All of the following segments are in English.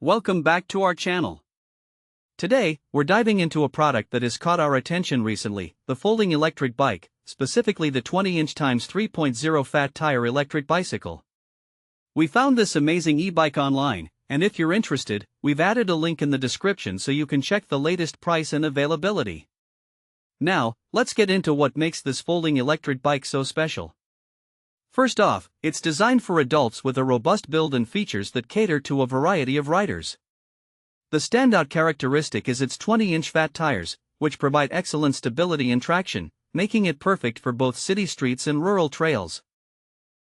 Welcome back to our channel. Today, we're diving into a product that has caught our attention recently, the folding electric bike, specifically the 20-inch x 3.0 fat tire electric bicycle. We found this amazing e-bike online, and if you're interested, we've added a link in the description so you can check the latest price and availability. Now, let's get into what makes this folding electric bike so special. First off, it's designed for adults with a robust build and features that cater to a variety of riders. The standout characteristic is its 20-inch fat tires, which provide excellent stability and traction, making it perfect for both city streets and rural trails.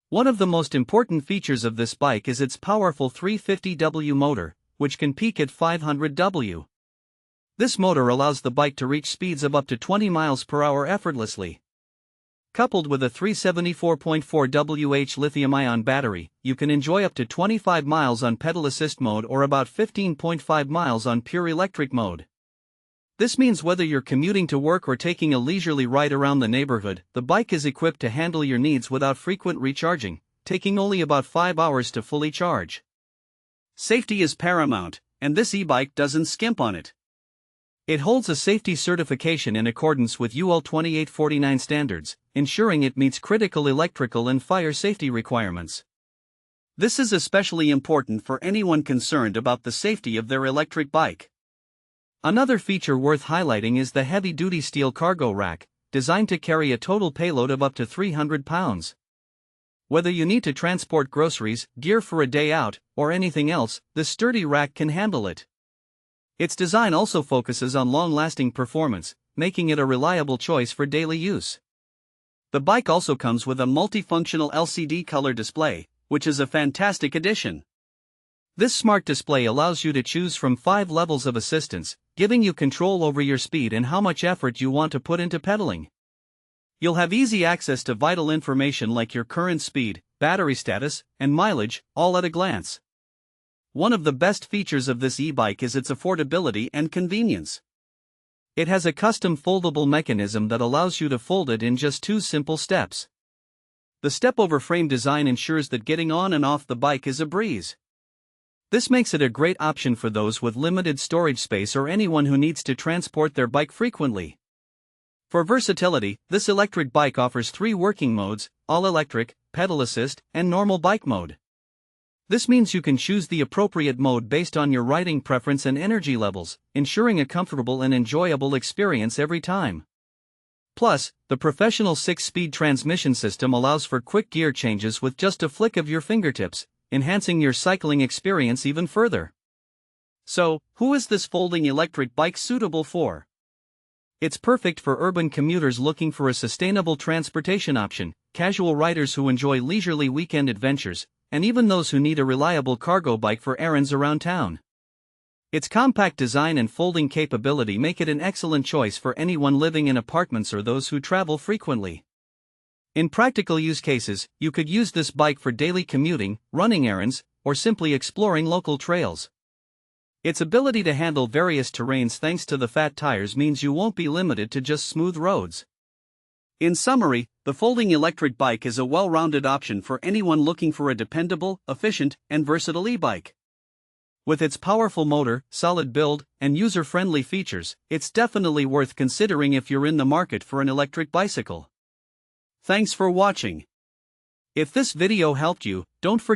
One of the most important features of this bike is its powerful 350W motor, which can peak at 500W. This motor allows the bike to reach speeds of up to 20 miles per hour effortlessly. Coupled with a 374.4 Wh lithium-ion battery, you can enjoy up to 25 miles on pedal assist mode or about 15.5 miles on pure electric mode. This means whether you're commuting to work or taking a leisurely ride around the neighborhood, the bike is equipped to handle your needs without frequent recharging, taking only about 5 hours to fully charge. Safety is paramount, and this e-bike doesn't skimp on it. It holds a safety certification in accordance with UL 2849 standards, ensuring it meets critical electrical and fire safety requirements. This is especially important for anyone concerned about the safety of their electric bike. Another feature worth highlighting is the heavy-duty steel cargo rack, designed to carry a total payload of up to 300 pounds. Whether you need to transport groceries, gear for a day out, or anything else, this sturdy rack can handle it. Its design also focuses on long-lasting performance, making it a reliable choice for daily use. The bike also comes with a multifunctional LCD color display, which is a fantastic addition. This smart display allows you to choose from 5 levels of assistance, giving you control over your speed and how much effort you want to put into pedaling. You'll have easy access to vital information like your current speed, battery status, and mileage, all at a glance. One of the best features of this e-bike is its affordability and convenience. It has a custom foldable mechanism that allows you to fold it in just 2 simple steps. The step-over frame design ensures that getting on and off the bike is a breeze. This makes it a great option for those with limited storage space or anyone who needs to transport their bike frequently. For versatility, this electric bike offers 3 working modes: all-electric, pedal assist, and normal bike mode. This means you can choose the appropriate mode based on your riding preference and energy levels, ensuring a comfortable and enjoyable experience every time. Plus, the professional 6-speed transmission system allows for quick gear changes with just a flick of your fingertips, enhancing your cycling experience even further. So, who is this folding electric bike suitable for? It's perfect for urban commuters looking for a sustainable transportation option, casual riders who enjoy leisurely weekend adventures, and even those who need a reliable cargo bike for errands around town. Its compact design and folding capability make it an excellent choice for anyone living in apartments or those who travel frequently. In practical use cases, you could use this bike for daily commuting, running errands, or simply exploring local trails. Its ability to handle various terrains thanks to the fat tires means you won't be limited to just smooth roads. In summary, the folding electric bike is a well-rounded option for anyone looking for a dependable, efficient, and versatile e-bike. With its powerful motor, solid build, and user-friendly features, it's definitely worth considering if you're in the market for an electric bicycle. Thanks for watching. If this video helped you, don't forget